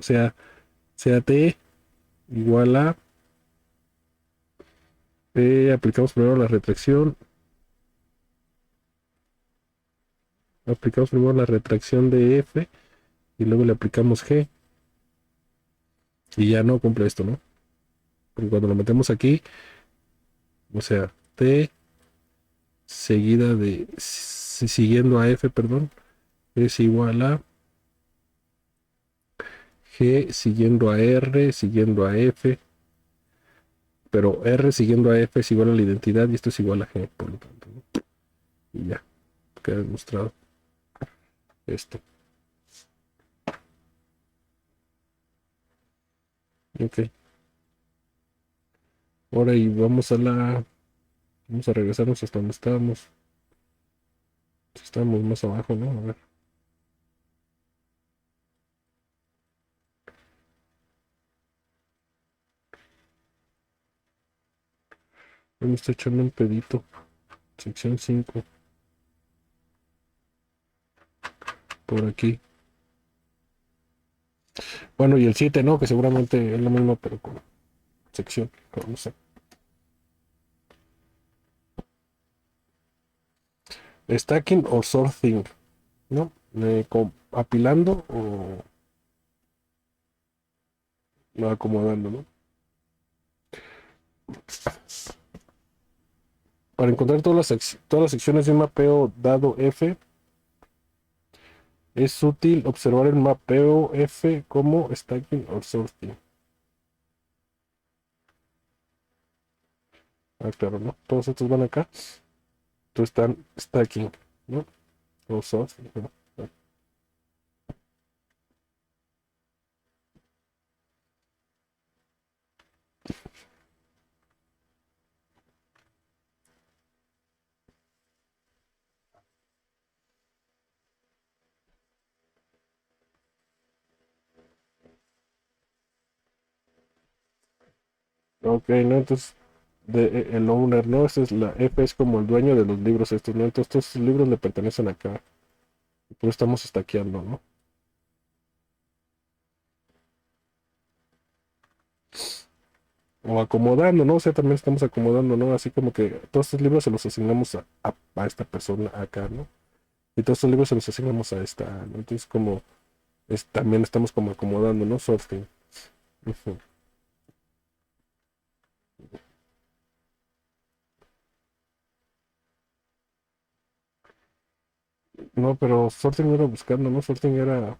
sea, sea T igual a, aplicamos primero la retracción, aplicamos primero la retracción de F y luego le aplicamos G y ya no cumple esto, ¿no? Porque cuando lo metemos aquí, o sea, T seguida de, siguiendo a F, perdón, es igual a G siguiendo a R, siguiendo a F, pero R siguiendo a F es igual a la identidad y esto es igual a G, por lo tanto, ¿no? Y ya, queda demostrado esto. Ok. Ahora y vamos a regresarnos hasta donde estábamos. Estábamos más abajo, ¿no? A ver. Me está echando un pedito. Sección 5. Por aquí. Bueno, y el 7, ¿no? Que seguramente es lo mismo, pero con sección. No sé. Stacking o sorting, ¿no? Apilando o no, acomodando, ¿no? Para encontrar todas las secciones de un mapeo dado F, es útil observar el mapeo F como stacking o sorting. Ah, claro, ¿no? Todos estos van acá. Entonces están stacking, ¿no? O sorting, ¿no? Ok, ¿no? Entonces, el owner, ¿no? Esa es la F es como el dueño de los libros estos, ¿no? Entonces, estos libros le pertenecen acá. Pues estamos stackeando, ¿no? O acomodando, ¿no? O sea, también estamos acomodando, ¿no? Así como que todos estos libros se los asignamos a esta persona acá, ¿no? Y todos estos libros se los asignamos a esta, ¿no? Entonces, como también estamos como acomodando, ¿no? Sorting. Ujú. No, pero sorting no era buscando, ¿no? Sorting era.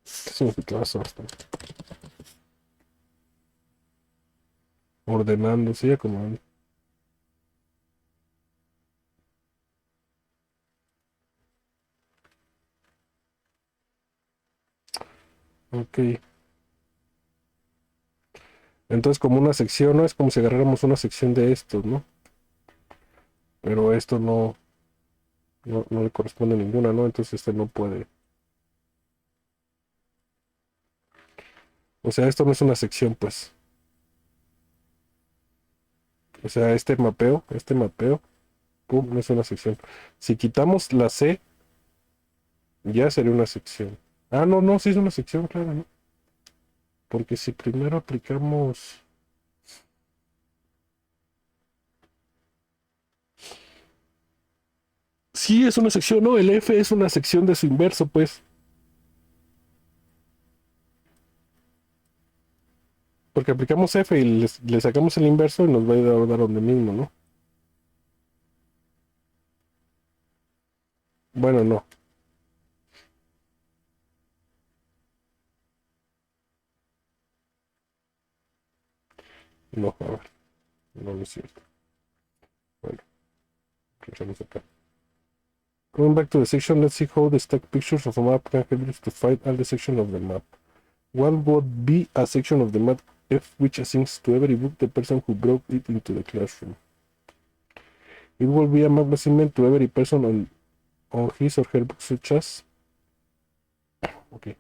¿Qué significaba sorting? Ordenando, sí, acomodando. Ok. Entonces, como una sección, ¿no? Es como si agarráramos una sección de estos, ¿no? Pero esto no le corresponde a ninguna, ¿no? Entonces este no puede. O sea, esto no es una sección, pues. O sea, este mapeo, pum, no es una sección. Si quitamos la C, Ya sería una sección. Ah, no, no, sí es una sección, claro, ¿no? Porque si primero aplicamos... Sí, es una sección, no, el F es una sección de su inverso, pues. Porque aplicamos F y le sacamos el inverso y nos va a dar donde mismo, ¿no? Bueno, no, no, a ver, no, no es cierto. Bueno, empezamos acá. Going back to the section, let's see how the stack pictures of a map can help us to find all the sections of the map. What would be a section of the map F which assigns to every book the person who brought it into the classroom? It will be a map assignment to every person on his or her book, such as. Ok.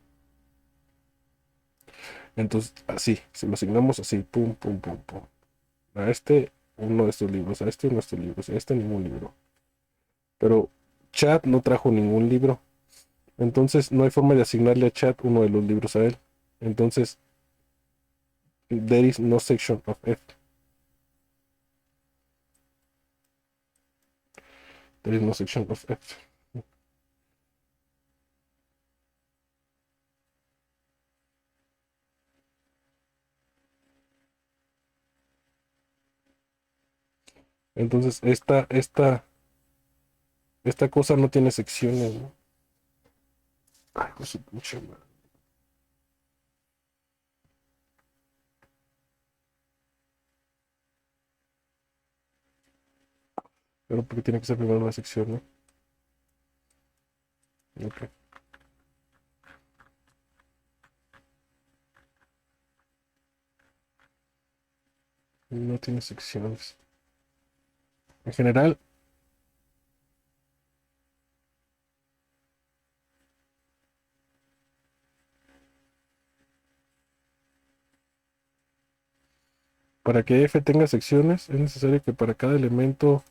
Entonces, así, si lo asignamos así, pum, pum, pum, pum. A este, uno de estos libros, a este, uno de estos libros, a este, ningún libro. Pero Chat no trajo ningún libro. Entonces, no hay forma de asignarle a Chat uno de los libros a él. Entonces, there is no section of F. There is no section of F. Entonces, esta cosa no tiene secciones, ¿no? Ay, pues su pinche madre. Pero porque tiene que ser primero la sección, ¿no? Ok. No tiene secciones. En general, para que F tenga secciones, es necesario que para cada elemento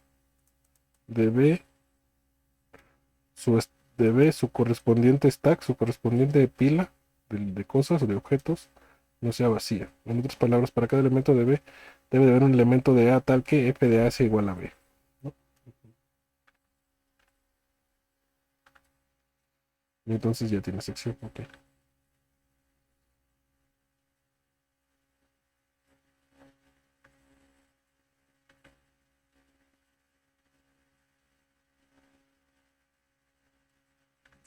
de B, de B, su correspondiente stack, su correspondiente pila de cosas o de objetos, no sea vacía. En otras palabras, para cada elemento de B, debe de haber un elemento de A tal que F de A sea igual a B, ¿no? Y entonces ya tiene sección. Ok.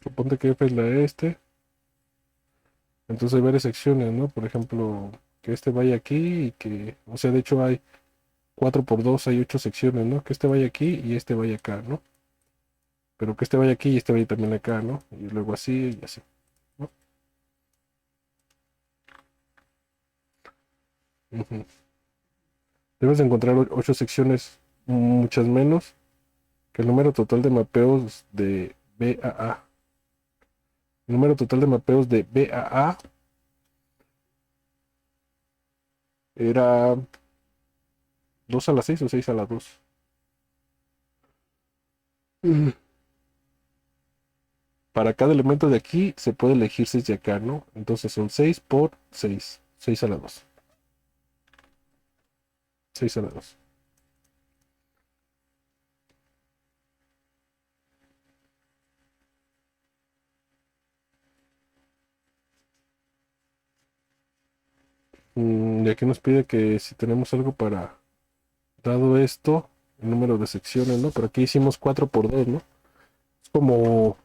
Suponte que F es la este. Entonces hay varias secciones, ¿no? Por ejemplo, que este vaya aquí y que, o sea, de hecho hay 4 por 2 hay 8 secciones, ¿no? Que este vaya aquí y este vaya acá, ¿no? Pero que este vaya aquí y este vaya también acá, ¿no? Y luego así y así, ¿no? Ujú. Debes de encontrar 8 secciones, muchas menos que el número total de mapeos de B a A. El número total de mapeos de B a A era 2 a la 6 o 6 a la 2. Mm. Para cada elemento de aquí se puede elegir 6 de acá, ¿no? Entonces son 6 por 6, 6 a la 2, 6 a la 2. Y aquí nos pide que si tenemos algo para, dado esto, el número de secciones, ¿no? Pero aquí hicimos 4 por 2, ¿no? Es como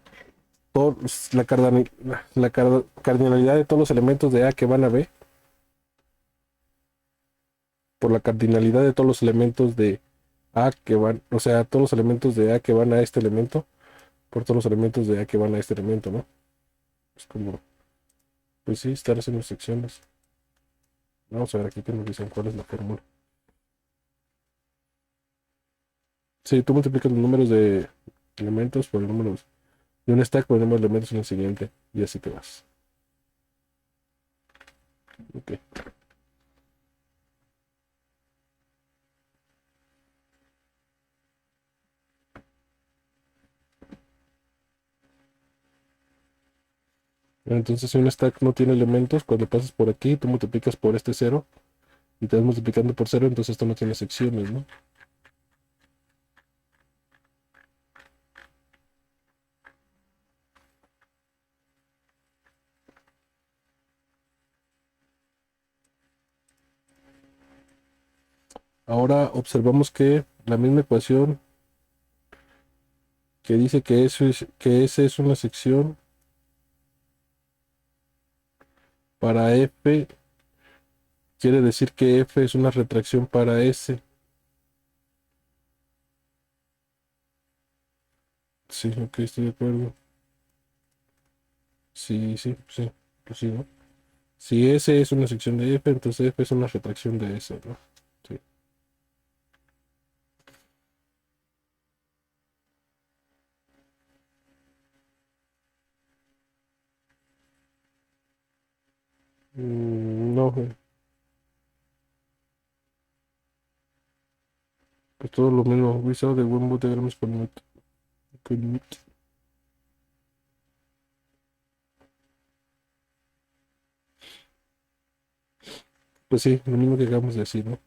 la cardinalidad de todos los elementos de A que van a B, por la cardinalidad de todos los elementos de A que van, o sea, todos los elementos de A que van a este elemento, por todos los elementos de A que van a este elemento, ¿no? Es como, pues sí, estar haciendo secciones. Vamos a ver aquí que nos dicen cuál es la fórmula. Sí, tú multiplicas los números de elementos por el número de un stack por el número de elementos en el siguiente, y así te vas. Ok. Entonces, si un stack no tiene elementos, cuando pasas por aquí, tú multiplicas por este cero y te vas multiplicando por cero, entonces esto no tiene secciones, ¿no? Ahora observamos que la misma ecuación que dice que S es una sección para F, quiere decir que F es una retracción para S. Sí, ok, estoy de acuerdo. Sí, sí, sí, pues sí, ¿no? Si S es una sección de F, entonces F es una retracción de S, ¿no? Sí. No, pues todo lo mismo. We saw the Wimbo diagrams commute. Pues sí, lo mismo que acabamos de decir, ¿no?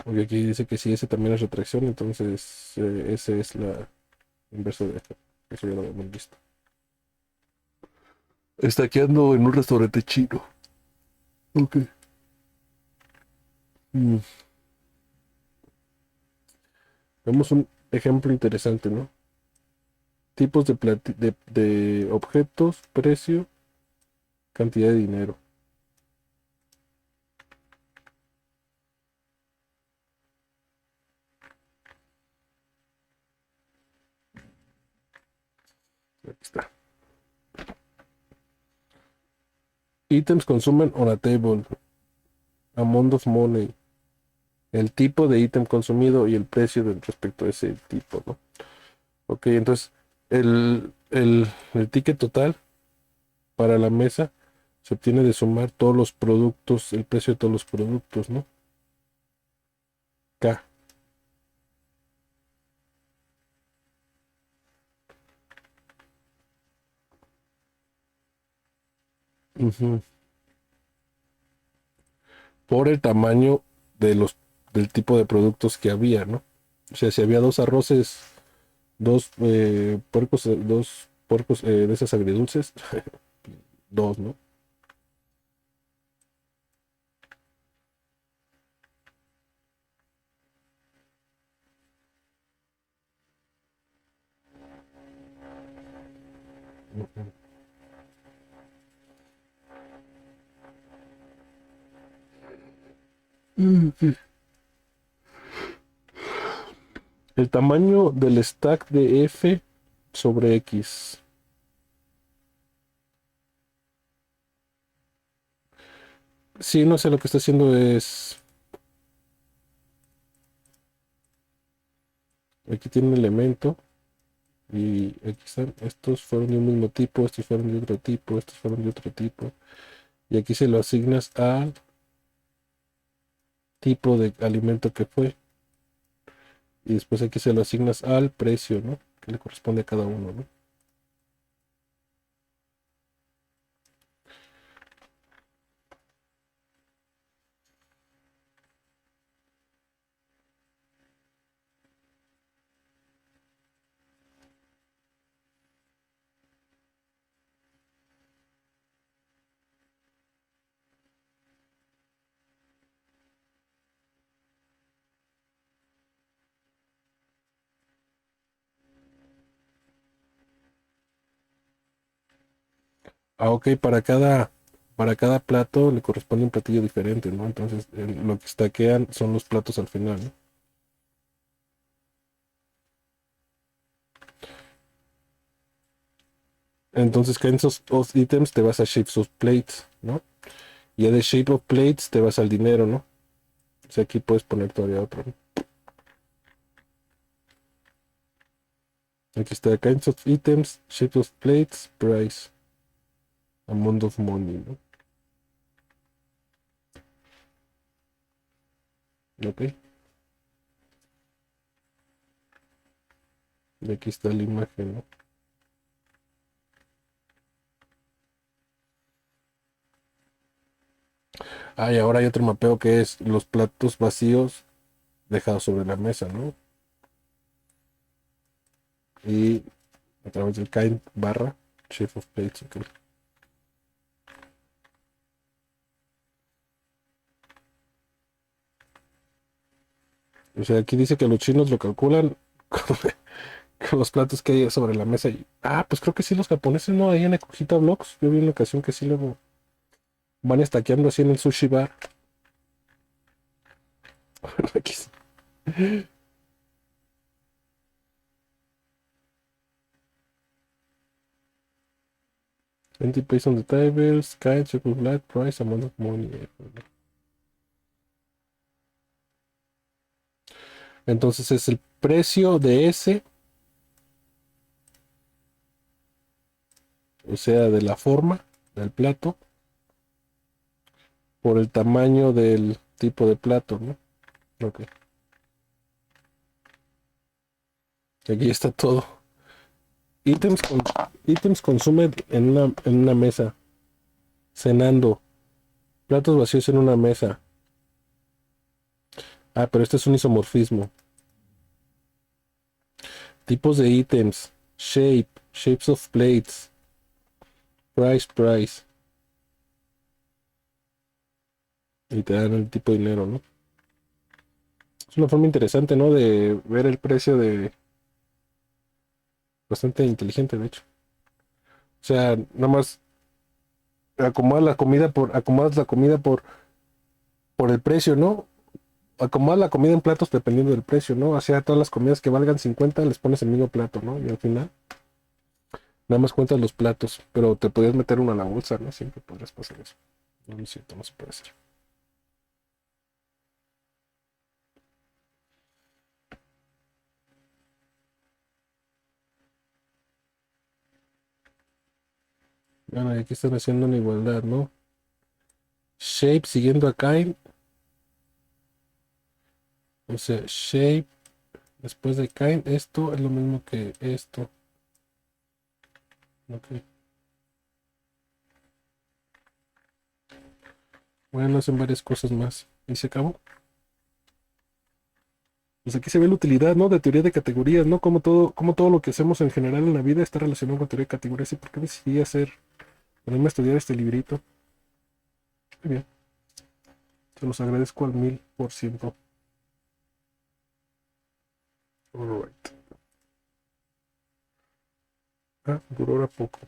Porque aquí dice que si S también es retracción, entonces S es la inversa de F. Eso ya lo habíamos visto. Estaqueando en un restaurante chino. Ok. Mm, Vemos un ejemplo interesante, ¿no? Tipos de objetos, precio, cantidad de dinero. Aquí está. Items consumen on a table. Amount of money. El tipo de ítem consumido y el precio respecto a ese tipo, ¿no? Ok, entonces el ticket total para la mesa se obtiene de sumar todos los productos, el precio de todos los productos, ¿no? K. Ujú. Por el tamaño de del tipo de productos que había, ¿no? O sea, si había dos arroces, dos puercos de esas agridulces, dos, ¿no? Ujú. El tamaño del stack de F sobre X. Sí, no sé, lo que está haciendo es, aquí tiene un elemento y aquí están, estos fueron de un mismo tipo, estos fueron de otro tipo, estos fueron de otro tipo. Y aquí se lo asignas al tipo de alimento que fue. Y después aquí se lo asignas al precio, ¿no? Que le corresponde a cada uno, ¿no? Ah, ok, para cada plato le corresponde un platillo diferente, ¿no? Entonces, lo que stackean son los platos al final, ¿no? Entonces, kinds of items te vas a shapes of plates, ¿no? Y ya de shape of plates te vas al dinero, ¿no? O sea, aquí puedes poner todavía otro, ¿no? Aquí está kinds of items, shapes of plates, price. Amount of money, ¿no? Ok. Y aquí está la imagen, ¿no? Ah, y ahora hay otro mapeo que es los platos vacíos dejados sobre la mesa, ¿no? Y a través del kind barra Chief of Plates, ok. O sea, aquí dice que los chinos lo calculan con los platos que hay sobre la mesa. Ah, pues creo que sí, los japoneses, ¿no? Ahí en Ecojita Vlogs, yo vi en una ocasión que sí luego van estaqueando así en el sushi bar. Aquí sí. 20 pesos on the table, sky, chocolate, flat, price, amount of money. Entonces es el precio de ese, o sea, de la forma del plato, por el tamaño del tipo de plato, ¿no? Ok. Aquí está todo. Ítems, ítems consume en una mesa. Cenando. Platos vacíos en una mesa. Ah, pero este es un isomorfismo. Tipos de ítems. Shape. Shapes of plates. Price, price. Y te dan el tipo de dinero, ¿no? Es una forma interesante, ¿no? De ver el precio de... Bastante inteligente, de hecho. O sea, nada más acomodas la comida por el precio, ¿no? Acomodas la comida en platos dependiendo del precio, ¿no? O sea, todas las comidas que valgan 50 les pones el mismo plato, ¿no? Y al final nada más cuentas los platos, pero te podías meter uno a la bolsa, ¿no? Siempre podrías pasar eso. No, no es cierto, no se puede hacer. Bueno, y aquí están haciendo una igualdad, ¿no? Shape siguiendo a kind, o sea, shape después de kind, esto es lo mismo que esto. Ok. Bueno, hacen varias cosas más. Y se acabó. Pues aquí se ve la utilidad, ¿no? De teoría de categorías, ¿no? Como todo lo que hacemos en general en la vida está relacionado con teoría de categorías. ¿Y por qué decidí ponerme a estudiar este librito? Muy bien. Se los agradezco al 1000%. Alright. Ah, duró ahora poco.